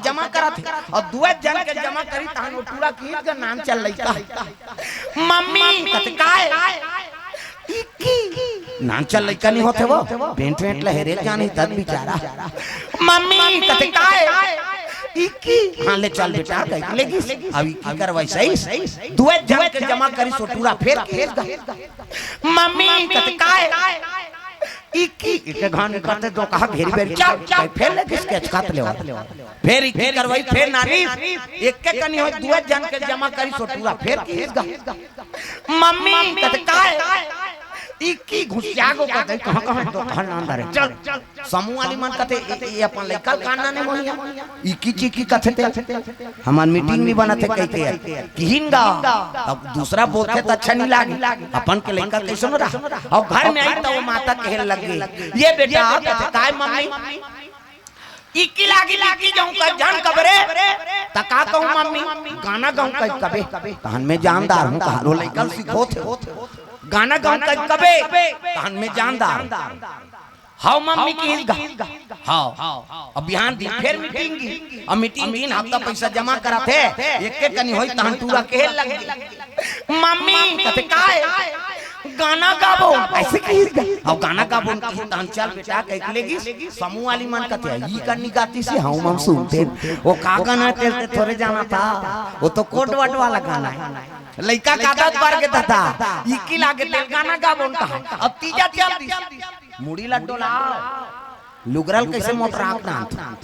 जमा करा थे और दुए जन के जमा करी तहन टूरा की के नाम चल लइका मम्मी कत काय इक्की नाम चल लइका नहीं होते वो पेंट पेंट लहरे जाने तद बेचारा मम्मी कत काय इक्की हां ले चल बेटा कह लेगी अब इक्की करवाई सही दुए जन के जमा करी सो टूरा फेर मम्मी कत काय इक्की के घान करते दो कहा घेरी बेरी चल फेर ले किसके काट ले फेर इक्की करवाई फेर नानी एक के कनी हो दुए जन के जमा करी सो टूरा फेर मम्मी कत काय इक्की घुसिया गो कहते कहां तो घर ना अंदर चल समूह वाली मन कहते ये अपन लइका काना ने मोहिया इक्की चिक्की कहते हमार मीटिंग भी बनत है कहते किहिंगा अब दूसरा बोलते तो अच्छा नहीं लागे अपन के लइका कैसे न रहा और घर में आई तो वो माता कहे लग गई ये बेटा कहते काय मम्मी इक्की लागी जाऊं का जान कबरे तका कहूं मम्मी गाना गाऊं कबे कहन में जानदार हूं कहारो लइका सीखो थे गाना गाऊं कबे कहन में जानदार हाउ मम्मी की हाउ अब बिहान दिन फिर मीटिंग की और मीटिंग दिन हफ्ता पैसा जमा करा थे एक के कनी होई तहन टूरा के लग मम्मी कहते काय गाना गाबो ऐसे कही अब गाना गाबो तहन चल बेटा कह लेगी समूह वाली मन कहते ई करनी गाती से हम सुनते वो का गाना तेरे थोड़े जाना था वो तो कोट वट वाला गाना है लइका कादत बार के था इक्की लागे तेल गाना गाबो कहा अब तीजा चल दी मुड़ी लड्डू ला लुगरल कैसे मोट राखना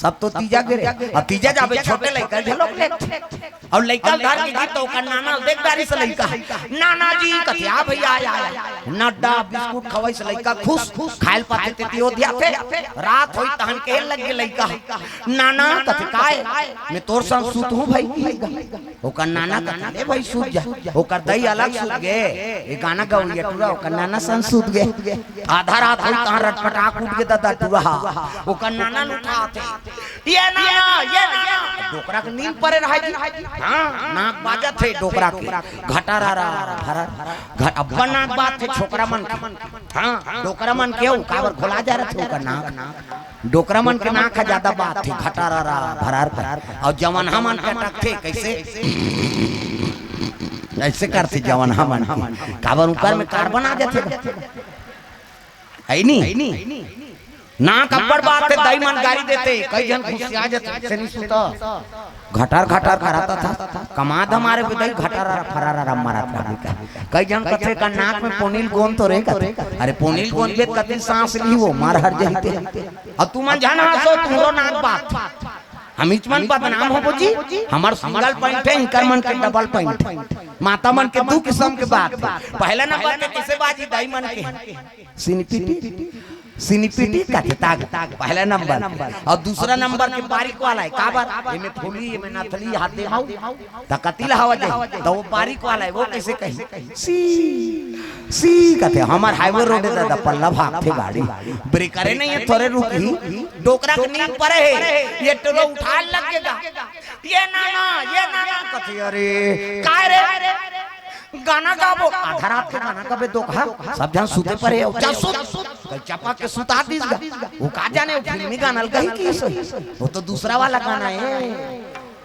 सब तो तीजा गिरे अब तीजा जाबे छोटे लइका झलोक ले और लइका घर के गीत तो का नाना देख दारी से लइका नाना जी कथिया भैया आया नड्डा बिस्कुट खवाई से लइका खुश खाइल पाते ते ओधिया थे रात होई तहन के लग गे लइका नाना कथ काय मैं तोर संग सूत हूं भाई ओकर नाना कहले भाई सूत जा ओकर दई अलग सूत गे ये गाना गाउलिया टूरा ओकर नाना संग सूत गे आधा रात होई तहन रटपटा कूद के दादा टूरा ओकर नाना उठाते ये नाना डोकरा के नींद परे रहा हां नाक बाजा थे डोकरा के घटारा घर अब नाक बात थे छोकरा मन हां डोकरा मन के कावर खोला जा रहा थे ओकर नाक डोकरा मन के नाक ज्यादा बात थे घटारा भरार और जवान हमन के टक थे कैसे ऐसे करते जवान हमन कावर ऊपर में कार्बन आ जाते है नहीं ना कब्बड़ बात है दाई मन गाड़ी देते कई जन खुशी आ जाते से नहीं सुता घटार कराता था कमाद हमारे पे दाई घटारा फरारा मारा था कई जन कथे का नाक में पोनील गोन तो रे अरे पोनील गोन पे कति सांस ली वो मार हर जहते और तू मन जाना सो तुमरो नाक बात हम इचमन बदनाम हो बुजी हमार सिंगल पॉइंट है इनकर मन के डबल पॉइंट माता मन के दो किस्म के बात पहला नंबर पे किसे बाजी दाई मन के सिनिपिटी का ताग पहला नंबर और दूसरा नंबर के बारीक वाला है काबर एमे फूली एमे नथली हाथ दे हाउ त कतिला हवा दे तो वो बारीक वाला है वो कैसे कही सी कहते हमार हाईवे रोड दादा पल्ला भाग थे गाड़ी ब्रेकरे नहीं है थोड़े रुकी डोकरा के नींद पड़े है ये टोलो उठा लगेगा ये नाना कहते अरे काय रे गाना गाबो आधा रात के गाना गाबे दो कहा सब जन सूते परे चल सुत कल चपा के सुता दीस वो का जाने वो फिल्मी गाना लगा ही की वो तो दूसरा वाला गाना है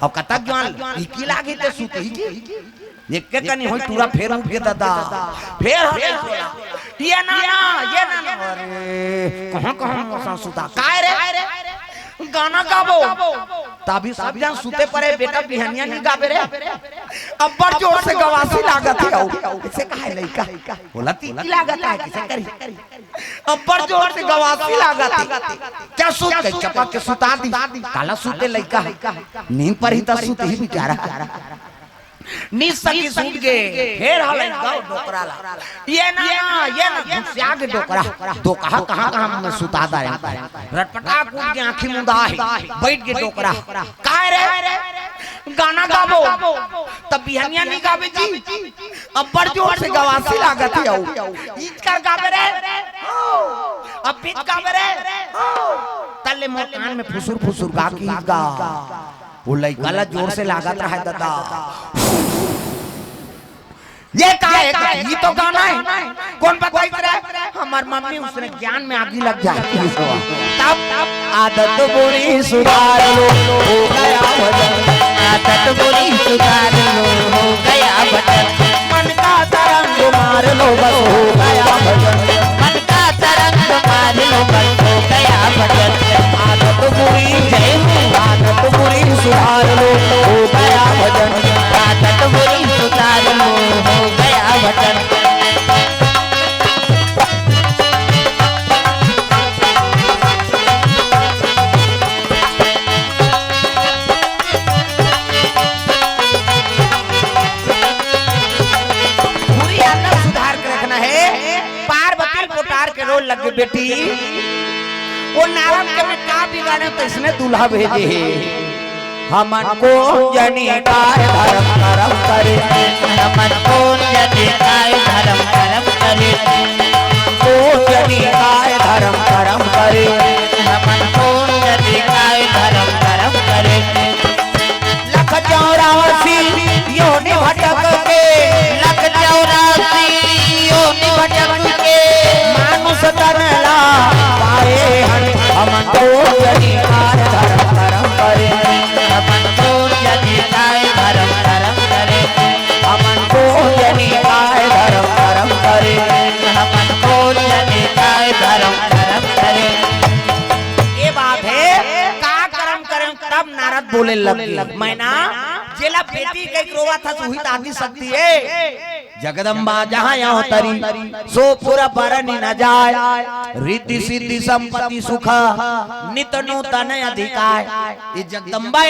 और कतक जवान इकी लागी ते सूते ही एक के कनी होई टूरा फेर उठ के दादा फेर ये नाना अरे कहां मौसम सुता काय रे गाना गाबो तभी सब जन सूते परे बेटा बिहनिया नहीं गाबे रे अब बड़ जोर से गवासी लागत है इसे काहे लइका बोला तीकी लागत है किसे करी अब बड़ जोर से गवासी लागत है क्या सूत के चपा के सुता दी काला सूते लइका नींद पर ही त सूते ही बेचारा निसकी सूत गए फेर हले गाओ डोकरा ला ये ना घुसिया के डोकरा दो कहां में सुता दा रटपटा कूद के आंखी मुंदा है बैठ के डोकरा काय रे गाना गाबो तब बिहनिया नहीं गाबे जी अब बड़ जोर से गवासी लागत है ईद कर गाबे रे अब बीच गाबे रे तले मकान में फुसुर गा की गा वो लइका जोर से लागत रहा है दादा ये ये तो गाना है कौन बताई करे हमार मम्मी उसने ज्ञान में आगी लग जाती है तब आदत बुरी सुधार लो बस हो गया भजन। आदत बुरी जय हो, आदत बुरी सुधार लो, हो गया भजन। आदत बुरी सुधार लो, हो गया भजन। बुरी आदत सुधार के रखना है। पार्वती कोटार के रोल लगे बेटी, वो नारद के में का बिगाड़े तो इसने दूल्हा भेजे है। हमन को जनी काय धर्म करम करे, हमन को जनी काय धर्म करम करे, को जनी काय धर्म करम करे, हमन को जनी काय धर्म करम करे। लख 84 योनि भटक के, लख 84 योनि भटक के, मानुष तनला पाए हन। हमन को जनी काय धर्म करम करे, हमन को जनी काय धर्म करम करे, हमन को जनी काय धर्म करम करे। हमन को जनी काय धर्म करम करे। ये बात है, का कर्म करें तब नारद बोले लगे। मैना जेला बेटी के रोवा था सुही आदि सकती है। जगदम्बा जहाँ यहाँ तरी सो पूरा बरनी न जाय, रिद्धि सिद्धि संपत्ति सुख नित नूतन अधिकार। ये जगदम्बा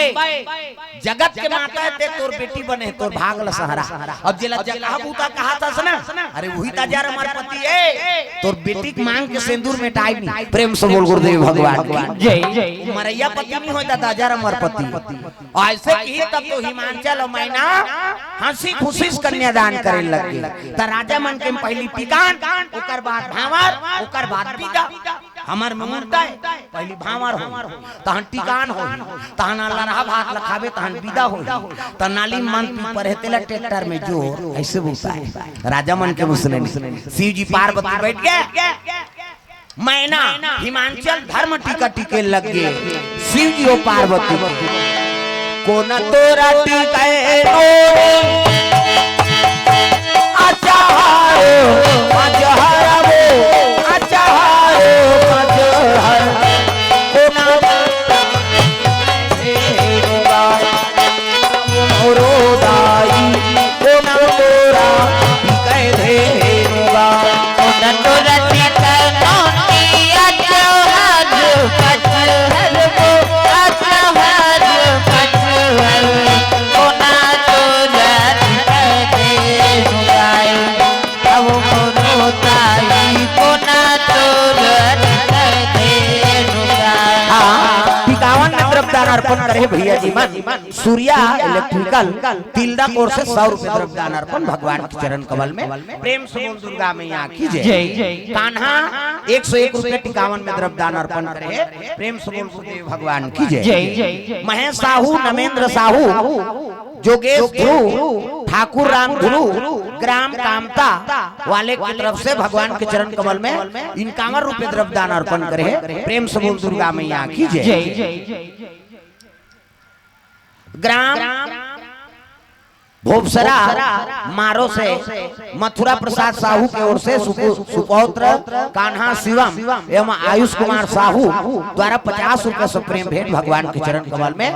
जगत के माता है, ते तोर बेटी बने तोर भागल सहारा। अब जेला जगह बूता कहा था ना, अरे वही ताजार हमार पति है, तोर बेटी मांग के सिंदूर में टाइम नहीं। प्रेम से बोल गुरुदेव भगवान की जय जय। मरैया पति नहीं होता ताजार हमार पति। ऐसे की तब तो हिमांचल और मैना हंसी खुशी कन्यादान करे लगे। त राजा मन के पहली टिकान, ओकर बाद भावर, ओकर बाद विदा। हमार मुहूर्त है पहली भावर हो, तहन टिकान हो, तहन लरहा भात लखावे, तहन विदा हो, त नाली मन पर हेतेला ट्रैक्टर में जोर ऐसे बोलता है राजा मन के मुसले। शिव जी पार्वती बैठ गए, मैना हिमांचल धर्म टीका टिके लग गए। शिव जी और पार्वती को न तोरा टिकाए अचाहारो अजहरबो अचाहारो अजहर कोना देगा मोरो दाई कोना तोरा कह देगा। कोना तोरा टिकानो किया जहर पचहर को अचहर पचहर। कोना तोरा अर्पण करे भैया जी मन। सूर्या इलेक्ट्रिकल तिलदा कोर से 100 रुपए द्रव्यदान अर्पण भगवान के चरण कमल में। प्रेम से बोल दुर्गा मैया की जय। कान्हा 101 रुपए 51 में द्रव्यदान अर्पण करे। प्रेम से बोल गुरुदेव भगवान की जय। महेश साहू, नमेंद्र साहू, जोगेश ध्रुव, ठाकुर राम ध्रुव, ग्राम कामता वाले की तरफ से भगवान के चरण कमल में 51 रुपए द्रव्यदान अर्पण करे। प्रेम से बोल दुर्गा मैया की जय। ग्राम भोपसरा मारो से मथुरा प्रसाद साहू की ओर से सुपौत्र कान्हा शिवम एवं आयुष कुमार साहू द्वारा 50 रुपए से प्रेम भेंट भगवान के चरण कमल में।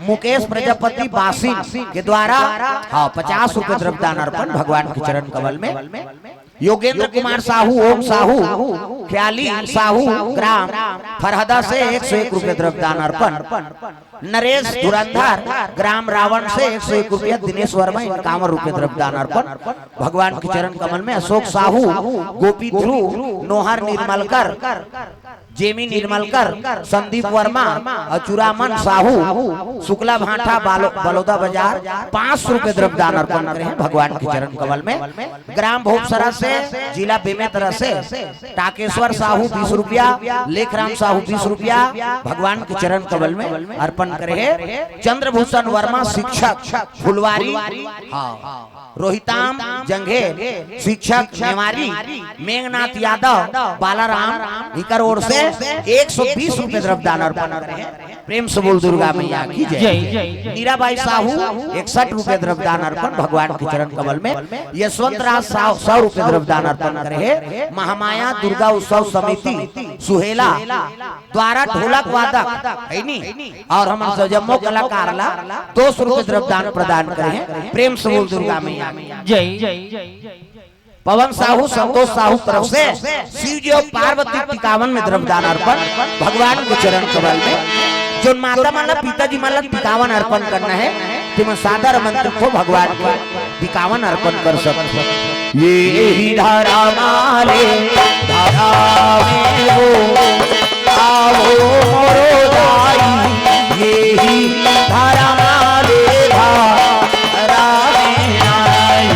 मुकेश प्रजापति बासिन के द्वारा 50 रुपए द्रव्यदान अर्पण भगवान के चरण कमल में। योगेंद्र कुमार साहू, ओम साहू, ख्याली साहू, ग्राम फरहदा से 101 रुपए द्रव्यदान अर्पण। नरेश धुरंधर, ग्राम रावण से 101 रुपया। दिनेश वर्मा 51 रुपए द्रव्यदान अर्पण भगवान के चरण कमल में। अशोक साहू, गोपी ध्रुव, नोहर निर्मलकर, जेमी निर्मलकर, संदीप वर्मा, अचुरामन साहू, शुक्ला भाटा बलौदा बाजार 500 रुपए द्रव्यदान अर्पण करे हैं भगवान के चरण कमल में। ग्राम भोपसरा से जिला बेमेतरा से टाकेश्वर साहू 20 रुपया, लेखराम साहू 20 रुपया भगवान के चरण कमल में अर्पण करे हैं। चंद्रभूषण वर्मा शिक्षक फुलवारी, रोहिताम जंघे शिक्षक नेवारी, मेघनाथ यादव बालाराम इकर ओर से 120 रुपए द्रव्यदान अर्पण करें। प्रेम से बोल दुर्गा मैया की जय। मीराबाई साहू 61 रुपए द्रव्यदान अर्पण भगवान के चरण कमल में। यशवंत राज 100 रुपए द्रव्यदान अर्पण करे। महामाया दुर्गा उत्सव समिति सुहेला द्वारा ढोलक वादक है नी और हम जम्मो कलाकार ला 200 रुपए द्रव्यदान प्रदान करें। प्रेम से बोल दुर्गा मैया जय। पवन साहू संतोष साहू तरफ से शिव जी और पार्वती 51 में द्रव्यदान अर्पण भगवान के चरण कमल में। जो माता माला पिताजी माला 51 अर्पण करना है तुम सादर मंत्र को भगवान को 51 अर्पण कर सकते। ये ही धारा माले धारा में हो आओ मोरो दाई। ये ही धारा माले धारा में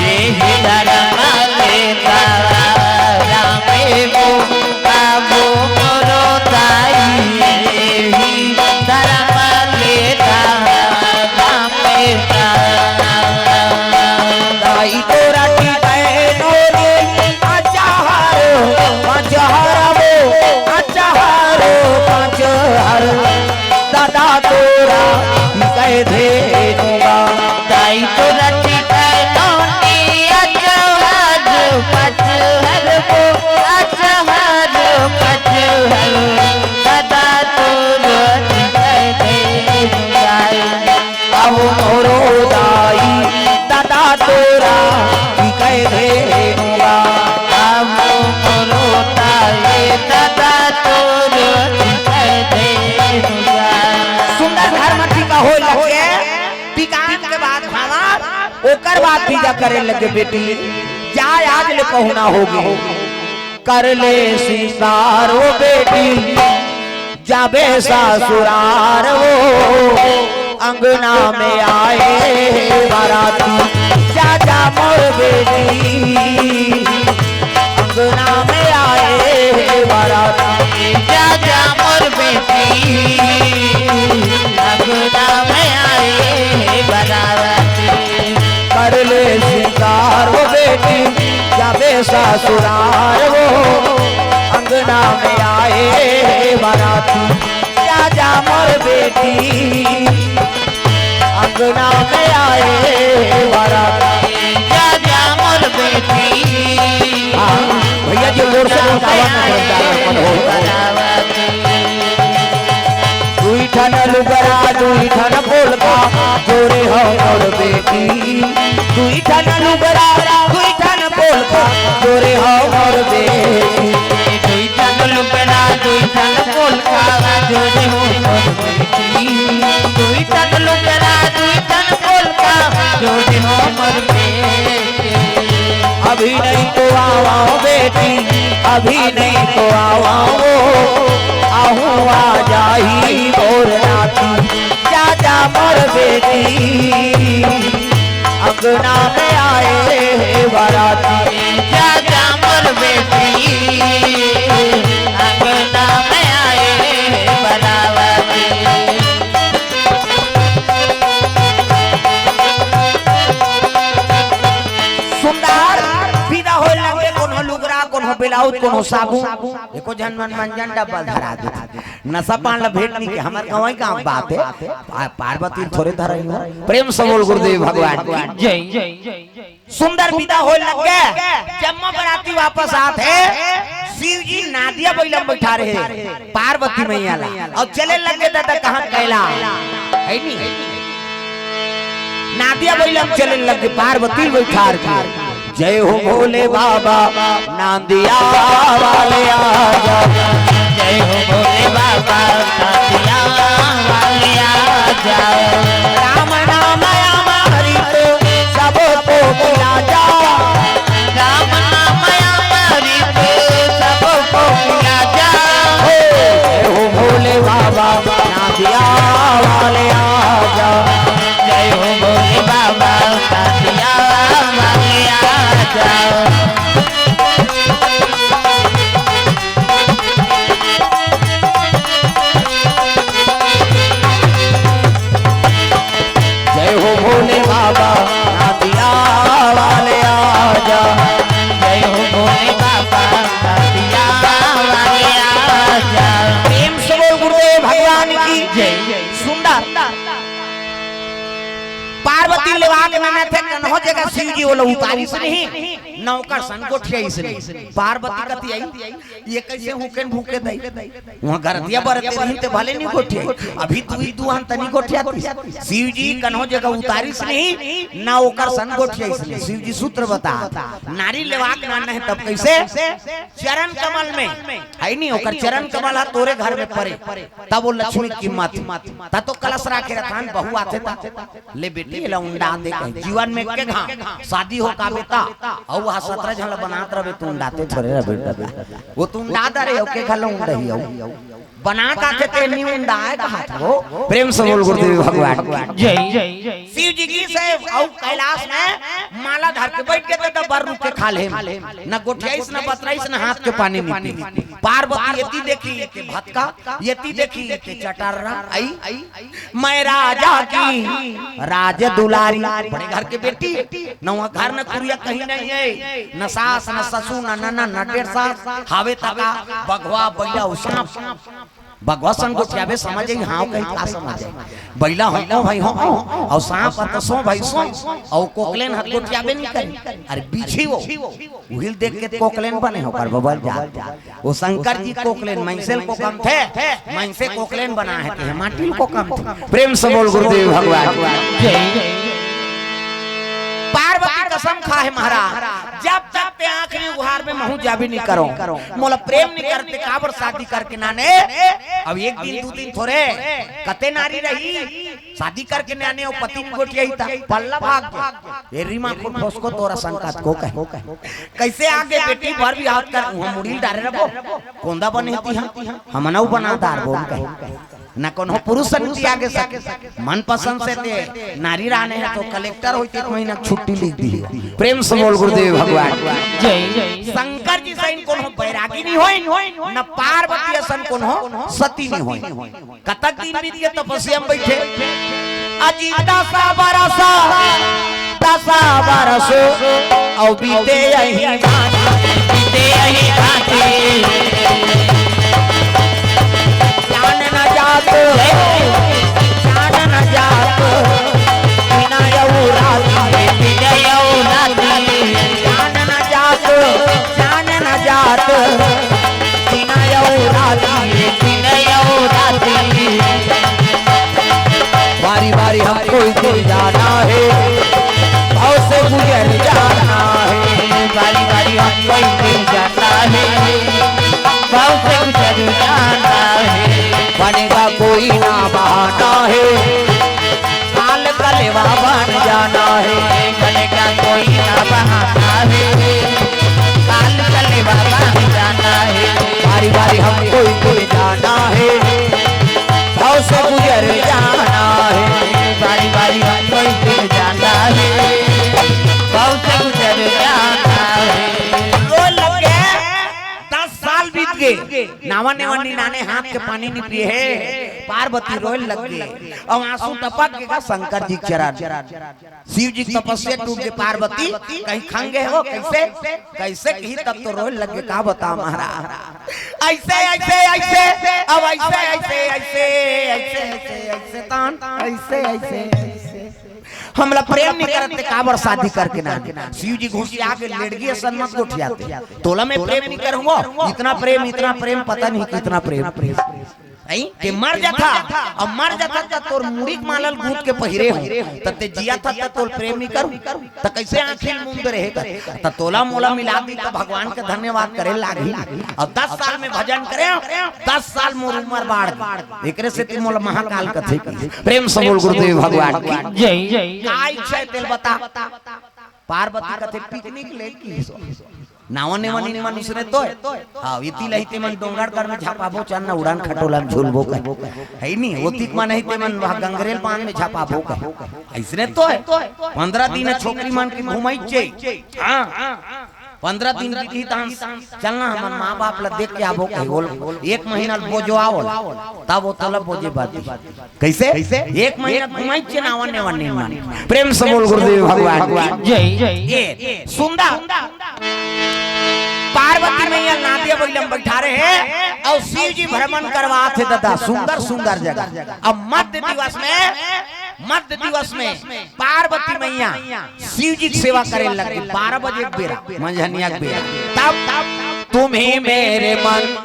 ये ही धारा माले धारा में हो आओ मोरो दाई। ये ही धारा माले धारा में दाई तोरा टिकाए नोरे अचाहारो पंचहारो अचाहारो पंचहारो दादा तोरा टिकाए धेनुगा। दाई तोरा टिकाए नोनी अचाहारो पंचहारो अचाहारो पंचहारो दादा तोरा टिकाए धेनुगा। आओ मोरो दाई दादा तोरा टिकाए धेनुगा। आओ मोरो दाई दादा तोरा टिकाए धेनुगा। सुंदर घर में टीका हो लगे टीकान के बाद खावा ओकर बाद पूजा करे लगे बेटी जाय आज ले पहुना होगी कर ले सिंगारो बेटी जाबे ससुरार वो अंगना में आए बाराती जा जा मोर बेटी अंगना में आए बाराती जा जा मोर बेटी अंगना में आए बाराती। कर ले सिंगार वो बेटी जाबे ससुरार वो अंगना में आए बाराती जा जा मोर बेटी अंगना में आए बाराती जा जा मोर बेटी भैया जी जोर से दुई ठन लुगरा दुई ठन पोलका जोरे हो मोर बेटी दुई ठन लुगरा दुई ठन पोलका जोरे हो मोर बेटी दुई ठन लुगरा दुई ठन पोलका जोरे हो मोर बेटी दुई ठन लुगरा दुई ठन पोलका जोरे हो मोर बेटी। अभी नहीं तो आवाओ बेटी अभी नहीं तो आवाओ आहू आ जाही मोर नाती जा जा मोर बेटी अंगना में आए बाराती जा जा मोर बेटी अंगना में आए बाराती। सुंदर विदा हो लगे कोनो लुगरा कोनो ब्लाउज कोनो साबुन एको जनमन मंजन डबल धरा दे नशा पान ला भेट नहीं के हमर गवाई का बात है पार्वती थोड़े धरई हो। प्रेम से बोल गुरुदेव भगवान की जय। सुंदर विदा हो लगे जम्मा बराती वापस आते शिव जी नादिया बैलम बैठा रहे पार्वती मैया ला और चले लगे दादा कहां कैला है नी नादिया बैलम चले लगे पार्वती बैठा रही जय हो भोले बाबा नांदिया वाले आजा जय हो भोले बाबा नांदिया वाले आजा। राम नाम अमृत सब को पिला जा राम नाम अमृत सब को पिला जा। जय हो भोले बाबा नांदिया वाले आजा जय हो भोले बाबा नांदिया वाले आजा। पार्वती लेवा के मैंने थे कन्हो जगह शिव जी बोलो उतारी से नहीं नौकर सन गोठिया इसने पार्वती कती आई ये कैसे हुकन भूखे दई वहां घर दिया बरते रही भले नहीं गोठिया अभी तू ही दुहान तनी गोठिया शिव जी कन्हो जगह उतारी से नहीं नौकर सन गोठिया इसने शिव जी सूत्र बता नारी लेवा के ना है तब कैसे चरण कमल में है नहीं होकर चरण कमल है तोरे घर में पड़े तब वो लक्ष्मी की मात ता तो कलश राखे रखान बहु आते ता ले बेटी ला उंडा दे जीवन में के घा शादी हो का बेटा और वहां 17 झल बनात रहे तू उंडाते छोरे रे बेटा वो तू उंडा दे के खलो उंडही हो बना का के नी उंडा है कहा वो प्रेम से बोल गुरुदेव भगवान जय जय शिव जी की से और कैलाश में माला धर के बैठ के तो बर रुक के खा ले न गोठियाइस न बतराइस न हाथ के पानी नहीं पी पार्वती यति देखी के भटका यति देखी के चटर्रा आई मैं राजा की राज दुलारी बड़े घर के बेटी नवा घर न कुरिया कहीं नहीं है न सास न ससुर न ननन न डेढ़ सास हावे तका बगवा बैला सांप भगवान को क्या बे समझ आई हां कहीं का समझ आई बैला हो भाई हो और सांप त सो भाई सो और कोकलेन हाथ को क्या बे नहीं करी अरे पीछे वो उहिल देख के कोकलेन बने हो पर बबल जा वो शंकर जी कोकलेन मैंसेल को कम थे मैंसे कोकलेन बना है माटी को कम थे प्रेम से बोल गुरुदेव भगवान जय पार्वती कसम खा है महाराज जब तक पे आखिरी गुहार में महू जाबी नहीं करो मोला प्रेम नहीं करते काबर शादी करके नाने अब एक दिन दो दिन थोड़े कते नारी रही शादी करके नाने और पति की गोटिया ही था पल्ला भाग ये रीमा को ठोस को तोरा संकट को कहे कैसे आगे बेटी भर भी हाथ कर वहां मुड़ी डारे रखो कोंदा बनेती हम नौ बनादार बोल कहे न कोनो पुरुष नीति आगे सके मन पसंद से ते नारी राने है तो कलेक्टर होते एक महीना छुट्टी लिख दी प्रेम से बोल गुरुदेव भगवान जय शंकर जी से इनको बैरागी नहीं होई न पार्वती सन कोनो सती नहीं होई कतक दिन बीत गए तपस्या में बैठे अजी 10 बरस औ बीते यही घाटे जान न जात बिना यौरा जान न जात बिना यौरा बारी बारी हमको इधर जाना है भाव से गुजर जाना है बारी बारी हमको इधर जाना है भाव से गुजर जाना है बनेगा कोई ना बहाना है काल कलेवा बन जाना है बनेगा कोई ना बहाना है काल कलेवा बन जाना है बारी बारी हमको इधर जाना है भाव से गुजर जाना है बारी बारी हमको इधर जाना है भाव से गुजर जाना है रो लगे 10 साल बीत गए नावा नेवानी नाने हाथ के पानी नहीं पिए है पार्वती रोए लग गए और आंसू टपक गया शंकर जी चरण शिव जी तपस्या टूट गए पार्वती कहीं खंगे हो कैसे कैसे कही तब तो रोए लग गए का बता महाराज ऐसे ऐसे ऐसे अब ऐसे ऐसे ऐसे ऐसे ऐसे ऐसे तान ऐसे ऐसे हमला प्रेम नहीं करते काबर शादी करके ना शिव जी घुस आके लेडगी सन्मत को उठियाते तोला में प्रेम नहीं करूंगा इतना प्रेम पता नहीं कितना प्रेम के मर जाता अब मर जाता तो तोर मुड़ी मालल गूंथ के पहिरे हो तते जिया था तो तोर प्रेम नहीं करूं तो कैसे आंखें मूंद रहेगा तो तोला मोला मिला दी तो भगवान का धन्यवाद करे लागी और 10 साल में भजन करे 10 साल मोर उम्र बाढ़ एकरे से ती मोला महाकाल कथे प्रेम से बोल गुरुदेव भगवान की जय जय का इच्छा तेल बता पार्वती कथे पिकनिक लेकी नावने मनी मनुष्य ने तो हां इति लहिते मन डोंगर कर में छापाबो चन्ना उड़ान खटोला में झूलबो है नहीं वो तिक मन हिते मन गंगरेल पान में छापाबो ऐसने तो है 15 दिन छोकरी मन की घुमाई छे हां 15 दिन की तान चलना हमन मां बाप ला देख के आबो बोल 1 महीना बोझो आवो तब वो तलब बोझे बात कैसे 1 महीना घुमाई छे नावने वने मन प्रेम से बोल गुरुदेव भगवान जय जय सुंदर पार्वती मैया नादिया बैलम बैठा रहे हैं और शिव जी भ्रमण करवाते दादा सुंदर सुंदर जगह अब मध्य दिवस में मध्य दिवस में पार्वती मैया शिव जी की सेवा करे लगी 12 बजे के बेरा मंझनिया के बेरा तब तुम्ही मेरे मन